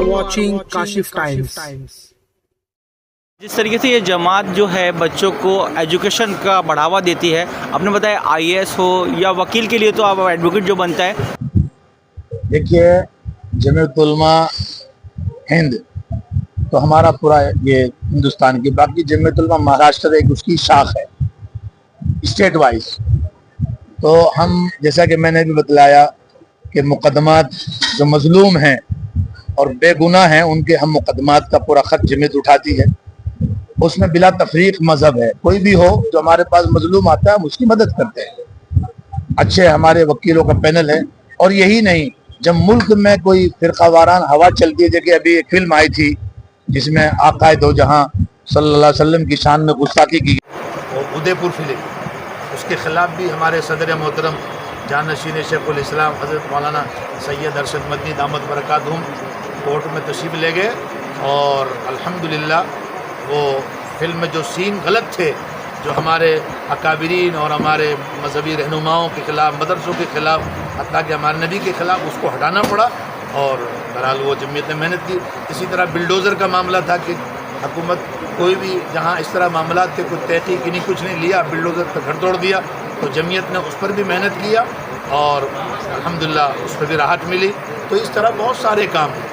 watching Kashif Times. جس طریقے سے یہ جماعت جو ہے بچوں کو ایجوکیشن کا بڑھاوا دیتی ہے، آپ نے بتایا آئی اے ایس ہو یا وکیل کے لیے تو آپ ایڈوکیٹ جو بنتا ہے. دیکھیے جمعیت علماء ہند تو ہمارا پورا یہ ہندوستان کی، باقی جمعیت علماء مہاراشٹر ایک اس کی شاخ ہے اسٹیٹ وائز. تو ہم جیسا کہ میں نے بھی بتلایا کہ مقدمات جو مظلوم ہیں اور بے گناہ ہیں ان کے ہم مقدمات کا پورا خط جمعیت اٹھاتی ہے. اس میں بلا تفریق مذہب ہے، کوئی بھی ہو جو ہمارے پاس مظلوم آتا ہے ہم اس کی مدد کرتے ہیں. اچھے ہمارے وکیلوں کا پینل ہے. اور یہی نہیں، جب ملک میں کوئی فرقہ واران ہوا چلتی ہے، جیسے ابھی ایک فلم آئی تھی جس میں آقا دو جہاں صلی اللہ علیہ وسلم کی شان میں گستاخی کی، اور ادے پور فلم، اس کے خلاف بھی ہمارے صدر محترم جانشین شیخ الاسلام حضرت مولانا سید ارشد مدنی دامت برکاتہم کورٹ میں تشریف لے گئے. اور الحمدللہ وہ فلم میں جو سین غلط تھے، جو ہمارے اکابرین اور ہمارے مذہبی رہنماؤں کے خلاف، مدرسوں کے خلاف، حتیٰ کہ ہمارے نبی کے خلاف، اس کو ہٹانا پڑا. اور بہرحال وہ جمعیت نے محنت کی. اسی طرح بلڈوزر کا معاملہ تھا کہ حکومت کوئی بھی جہاں اس طرح معاملات تھے، کوئی تحقیق نہیں، کچھ نہیں لیا، بلڈوزر پہ گھر توڑ دیا. تو جمعیت نے اس پر بھی محنت کیا اور الحمدللہ اس پہ بھی راحت ملی. تو اس طرح بہت سارے کام ہیں.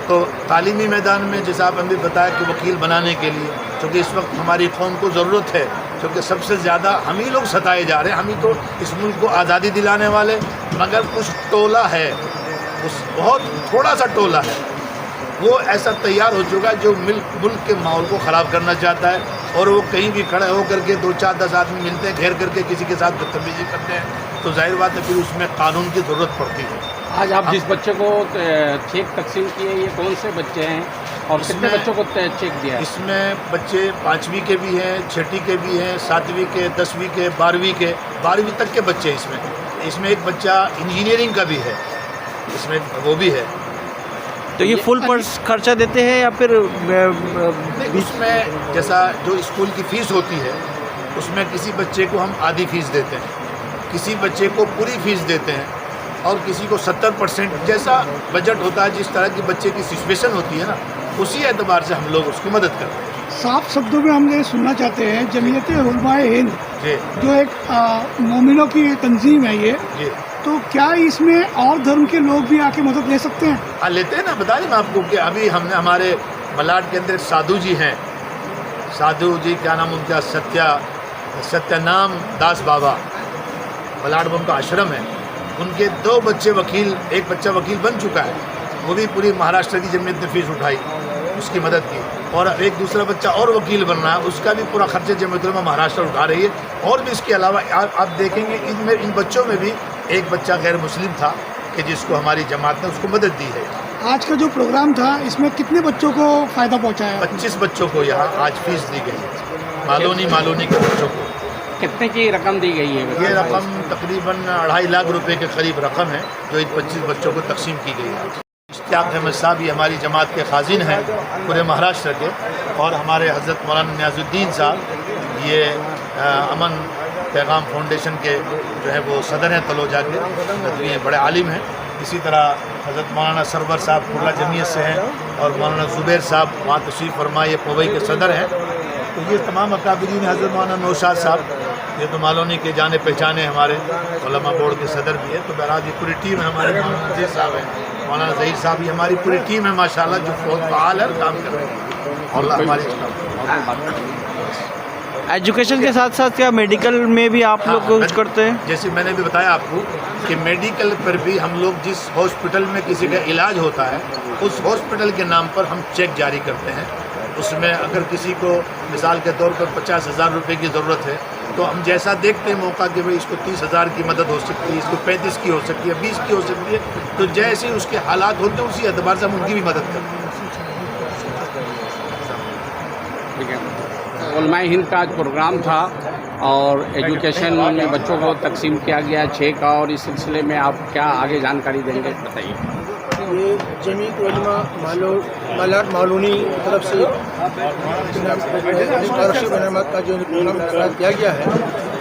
تو تعلیمی میدان میں جیسا آپ نے بھی بتایا کہ وکیل بنانے کے لیے، چونکہ اس وقت ہماری قوم کو ضرورت ہے، کیونکہ سب سے زیادہ ہم ہی لوگ ستائے جا رہے ہیں. ہم ہی تو اس ملک کو آزادی دلانے والے، مگر کچھ ٹولہ ہے، اس بہت تھوڑا سا ٹولہ ہے، وہ ایسا تیار ہو چکا ہے جو ملک کے ماحول کو خراب کرنا چاہتا ہے. اور وہ کہیں بھی کھڑے ہو کر کے 2-4-10 آدمی ملتے ہیں، گھیر کر کے کسی کے ساتھ بدتمیزی کرتے ہیں. تو ظاہر بات ہے پھر اس میں قانون کی ضرورت پڑتی ہے. آج آپ جس بچے کو چیک تقسیم کیے، یہ کون سے بچے ہیں اور کتنے بچوں کو چیک دیا؟ اس میں بچے 5ویں کے بھی ہیں، 6ٹی کے بھی ہیں، 7ویں کے، 10ویں کے، 12ویں کے، 12ویں تک کے بچے اس میں ایک بچہ انجینئرنگ کا بھی ہے، اس میں وہ بھی ہے. تو یہ فل پر خرچہ دیتے ہیں یا پھر اس میں جیسا جو اسکول کی فیس ہوتی ہے اس میں کسی بچے کو ہم آدھی فیس دیتے ہیں، کسی بچے کو پوری فیس دیتے ہیں، اور کسی کو 70%، جیسا بجٹ ہوتا ہے، جس طرح کی بچے کی سچویشن ہوتی ہے نا، اسی اعتبار سے ہم لوگ اس کی مدد کرتے ہیں. صاف شبدوں میں ہم یہ سننا چاہتے ہیں، جمعیت علماء ہند جی جو ایک مومنوں کی تنظیم ہے یہ، جی تو کیا اس میں اور دھرم کے لوگ بھی آ کے مدد لے سکتے ہیں؟ ہاں لیتے ہیں نا. بتا دیں میں آپ کو کہ ابھی ہم نے ہمارے ملاڈ کے اندر سادھو جی ہیں، سادھو جی کیا نام ان کا، ستیہ نام داس بابا، ملاڈ میں ان کا آشرم ہے. ان کے 2 بچے وکیل، ایک بچہ وکیل بن چکا ہے، وہ بھی پوری مہاراشٹر کی جمعیت نے فیس اٹھائی، اس کی مدد کی. اور ایک دوسرا بچہ اور وکیل بن رہا ہے، اس کا بھی پورا خرچہ جمعیت علماء مہاراشٹر اٹھا رہی ہے. اور بھی اس کے علاوہ آپ دیکھیں گے ان بچوں میں بھی ایک بچہ غیر مسلم تھا کہ جس کو ہماری جماعت نے اس کو مدد دی ہے. آج کا جو پروگرام تھا اس میں کتنے بچوں کو فائدہ پہنچا ہے؟ 25 بچوں کو یہاں آج فیس دی گئی ہے، مالونی کے بچوں کو. کتنے کی رقم دی گئی ہے؟ یہ رقم تقریباً 2.5 لاکھ روپے کے قریب رقم ہے جو ان 25 بچوں کو تقسیم کی گئی ہے. اشتیاق احمد صاحب یہ ہماری جماعت کے خازن ہیں پورے مہاراشٹر کے، اور ہمارے حضرت مولانا نیاز الدین صاحب یہ امن پیغام فاؤنڈیشن کے جو ہے وہ صدر ہیں تلوجا کے، ندوی بڑے عالم ہیں. اسی طرح حضرت مولانا سرور صاحب کرلا جمعیت سے ہیں، اور مولانا زبیر صاحب وہاں تشریف فرما یہ پوئی کے صدر ہیں. تو یہ تمام اکابرین، حضرت مولانا نوشاد صاحب یہ تو مالونی کے جانے پہچانے ہمارے علماء بورڈ کے صدر بھی ہیں. تو بہرحال یہ پوری ٹیم ہے. ہمارے مولانا نذیر صاحب ہیں، مولانا ظہیر صاحب، یہ ہماری پوری ٹیم ہے ماشاءاللہ جو بہت فعال ہے، کام کر رہے ہیں. اور ہماری ایجوکیشن کے ساتھ ساتھ کیا میڈیکل میں بھی آپ لوگ کچھ کرتے ہیں؟ جیسے میں نے بھی بتایا آپ کو کہ میڈیکل پر بھی ہم لوگ جس ہاسپٹل میں کسی کا علاج ہوتا ہے اس ہاسپٹل کے نام پر ہم چیک جاری کرتے ہیں. اس میں اگر کسی کو مثال کے طور پر 50,000 روپے کی ضرورت ہے تو ہم جیسا دیکھتے ہیں موقع کہ بھائی اس کو 30,000 کی مدد ہو سکتی ہے، اس کو 35 کی ہو سکتی ہے، 20 کی ہو سکتی ہے. تو جیسے اس کے حالات ہوتے ہیں اسی اعتبار سے ہم ان کی بھی مدد کرتے ہیں. ٹھیک ہے. علماء ہند کا آج پروگرام تھا اور ایجوکیشن میں بچوں کو تقسیم کیا گیا 6 کا، اور اس سلسلے میں آپ کیا آگے جانکاری دیں گے بتائیے. یہ جمعیت علماء مالار مالونی کی طرف سے اسکالرشپ انعامات کا جو پروگرام کیا گیا ہے